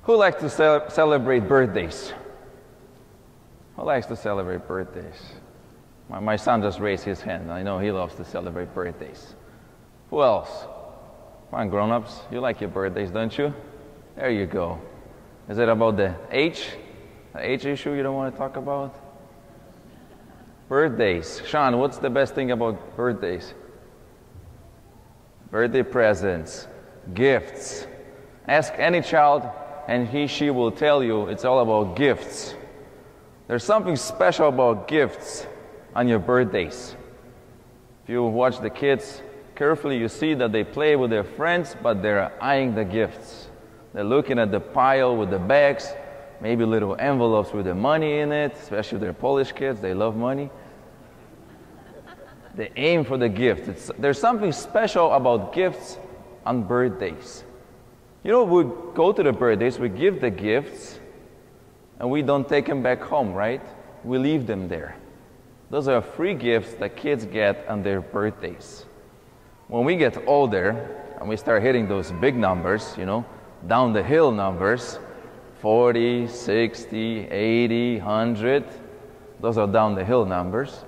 Who likes to celebrate birthdays? Who likes to celebrate birthdays? My son just raised his hand. I know he loves to celebrate birthdays. Who else? Come on, grown-ups. You like your birthdays, don't you? There you go. Is it about the age issue you don't want to talk about? Birthdays. Sean, what's the best thing about birthdays? Birthday presents, gifts. Ask any child and she will tell you it's all about gifts. There's something special about gifts on your birthdays. If you watch the kids carefully, you see that they play with their friends, but they're eyeing the gifts. They're looking at the pile with the bags, maybe little envelopes with the money in it, especially if they're Polish kids, they love money. They aim for the gift. There's something special about gifts on birthdays. You know, we go to the birthdays, we give the gifts, and we don't take them back home, right? We leave them there. Those are free gifts that kids get on their birthdays. When we get older and we start hitting those big numbers, you know, down the hill numbers, 40, 60, 80, 100, those are down the hill numbers,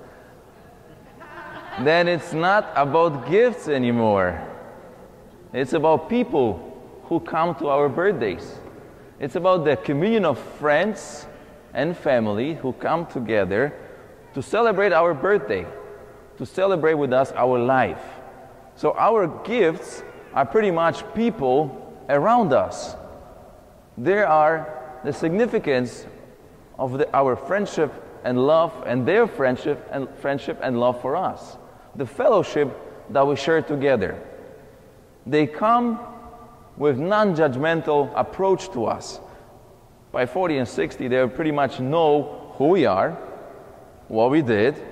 then it's not about gifts anymore. It's about people who come to our birthdays. It's about the communion of friends and family who come together to celebrate our birthday, to celebrate with us our life. So our gifts are pretty much people around us. They are the significance of our friendship and love, and their friendship and love for us. The fellowship that we share together. They come with non-judgmental approach to us. By 40 and 60, they pretty much know who we are, what we did,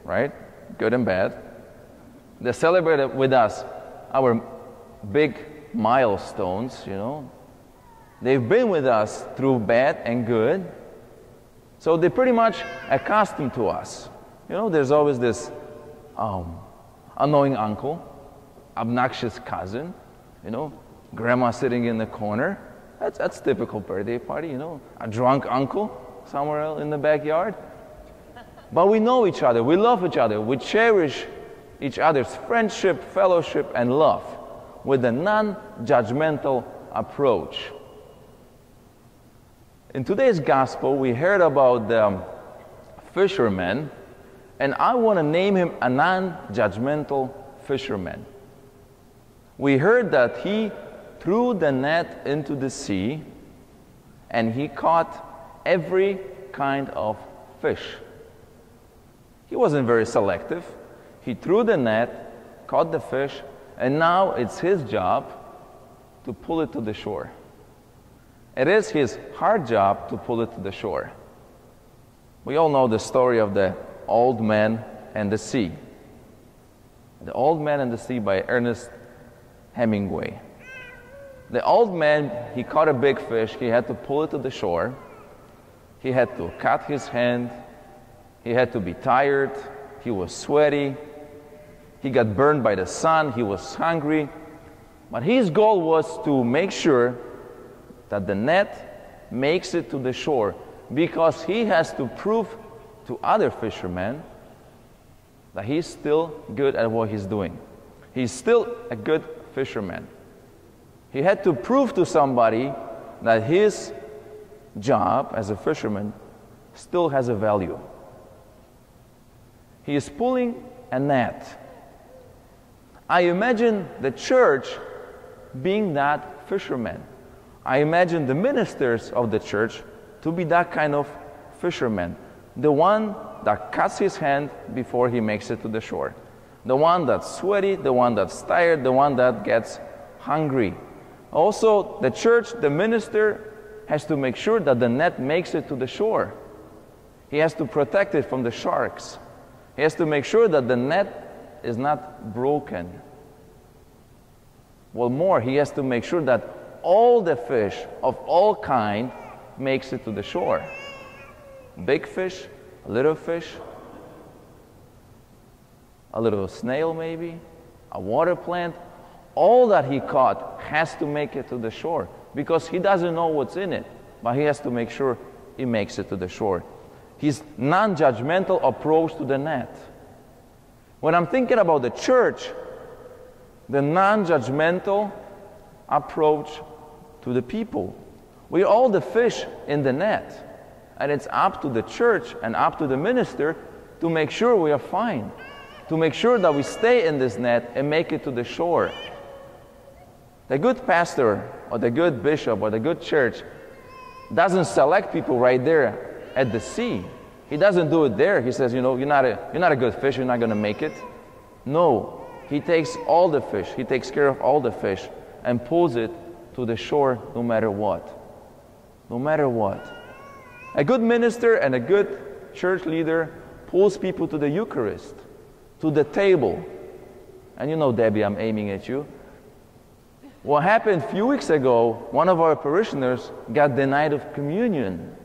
right? Good and bad. They celebrate with us our big milestones, you know. They've been with us through bad and good. So they're pretty much accustomed to us. You know, there's always this annoying uncle, obnoxious cousin, you know, grandma sitting in the corner. That's typical birthday party, you know. A drunk uncle somewhere else in the backyard. But we know each other, we love each other, we cherish each other's friendship, fellowship, and love with a non-judgmental approach. In today's gospel, we heard about the fisherman, and I want to name him a non-judgmental fisherman. We heard that he threw the net into the sea, and he caught every kind of fish. He wasn't very selective. He threw the net, caught the fish, and now it's his job to pull it to the shore. It is his hard job to pull it to the shore. We all know the story of the old man and the sea. The Old Man and the Sea by Ernest Hemingway. The old man, he caught a big fish, he had to pull it to the shore. He had to cut his hand, he had to be tired, he was sweaty, he got burned by the sun, he was hungry. But his goal was to make sure that the net makes it to the shore, because he has to prove to other fishermen that he's still good at what he's doing. He's still a good fisherman. He had to prove to somebody that his job as a fisherman still has a value. He is pulling a net. I imagine the church being that fisherman. I imagine the ministers of the church to be that kind of fisherman. The one that cuts his hand before he makes it to the shore. The one that's sweaty, the one that's tired, the one that gets hungry. Also, the church, the minister, has to make sure that the net makes it to the shore. He has to protect it from the sharks. He has to make sure that the net is not broken. Well, more, he has to make sure that all the fish of all kind makes it to the shore. Big fish, little fish, a little snail maybe, a water plant, all that he caught has to make it to the shore. because he doesn't know what's in it, but he has to make sure he makes it to the shore. His non-judgmental approach to the net. When I'm thinking about the church, the non-judgmental approach to the people. We're all the fish in the net, and it's up to the church and up to the minister to make sure we are fine, to make sure that we stay in this net and make it to the shore. The good pastor or the good bishop or the good church doesn't select people right there at the sea. He doesn't do it there. He says, you know, you're not a good fish, you're not going to make it. No, he takes all the fish, he takes care of all the fish and pulls it to the shore no matter what. No matter what. A good minister and a good church leader pulls people to the Eucharist, to the table. And you know, Debbie, I'm aiming at you. What happened a few weeks ago, one of our parishioners got denied of communion.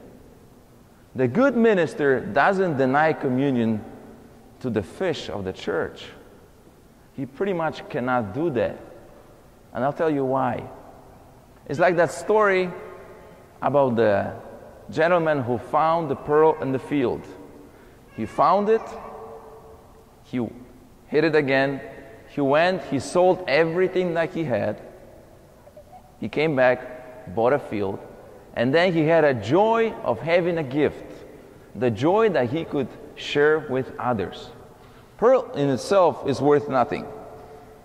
The good minister doesn't deny communion to the fish of the church. He pretty much cannot do that. And I'll tell you why. It's like that story about the gentleman who found the pearl in the field. He found it, he hid it again, he went, he sold everything that he had, he came back, bought a field, and then he had a joy of having a gift, the joy that he could share with others. Pearl in itself is worth nothing.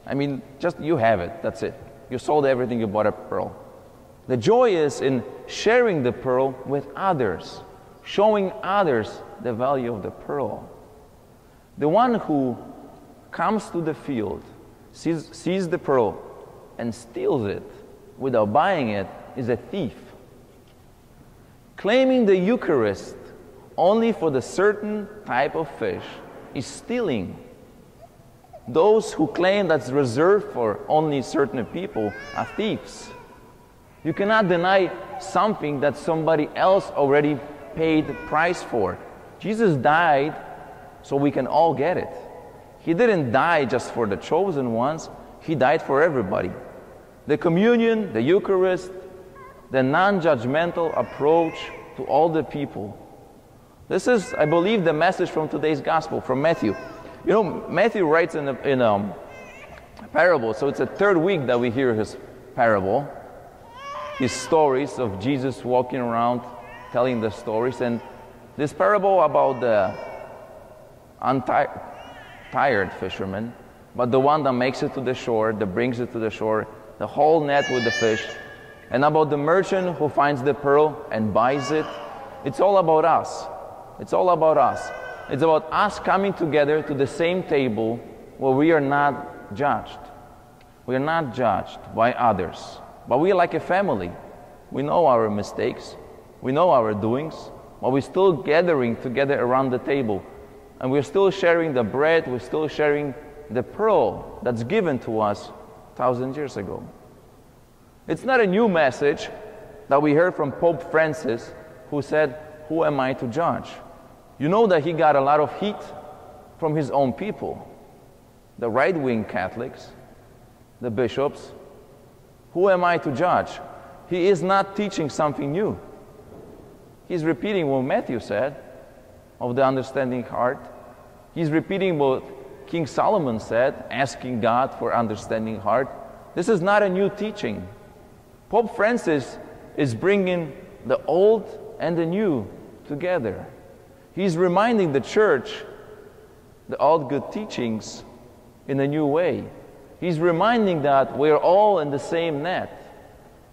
I mean, just you have it, that's it. You sold everything, you bought a pearl. The joy is in sharing the pearl with others, showing others the value of the pearl. The one who comes to the field, sees the pearl, and steals it without buying it is a thief. Claiming the Eucharist only for the certain type of fish is stealing. Those who claim that's reserved for only certain people are thieves. You cannot deny something that somebody else already paid the price for. Jesus died so we can all get it. He didn't die just for the chosen ones. He died for everybody. The communion, the Eucharist, the non-judgmental approach to all the people. This is, I believe, the message from today's gospel, from Matthew. You know, Matthew writes in a parable, so it's the third week that we hear his parable. His stories of Jesus walking around telling the stories, and this parable about the tired fisherman, but the one that makes it to the shore, that brings it to the shore, the whole net with the fish, and about the merchant who finds the pearl and buys it. It's all about us. It's all about us. It's about us coming together to the same table where we are not judged. We are not judged by others. But we are like a family. We know our mistakes. We know our doings. But we're still gathering together around the table. And we're still sharing the bread. We're still sharing the pearl that's given to us 1,000 years ago. It's not a new message that we heard from Pope Francis, who said, "Who am I to judge?" You know that he got a lot of heat from his own people, the right-wing Catholics, the bishops. Who am I to judge? He is not teaching something new. He's repeating what Matthew said of the understanding heart. He's repeating what King Solomon said, asking God for understanding heart. This is not a new teaching. Pope Francis is bringing the old and the new together. He's reminding the church the old good teachings in a new way. He's reminding that we're all in the same net.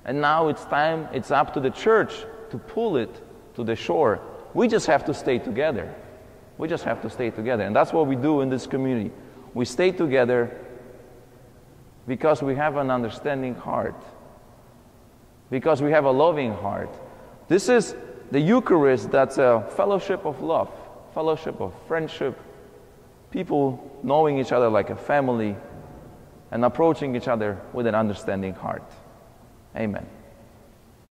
And now it's time, it's up to the church to pull it to the shore. We just have to stay together. We just have to stay together. And that's what we do in this community. We stay together because we have an understanding heart. Because we have a loving heart. This is the Eucharist, that's a fellowship of love, fellowship of friendship, people knowing each other like a family and approaching each other with an understanding heart. Amen.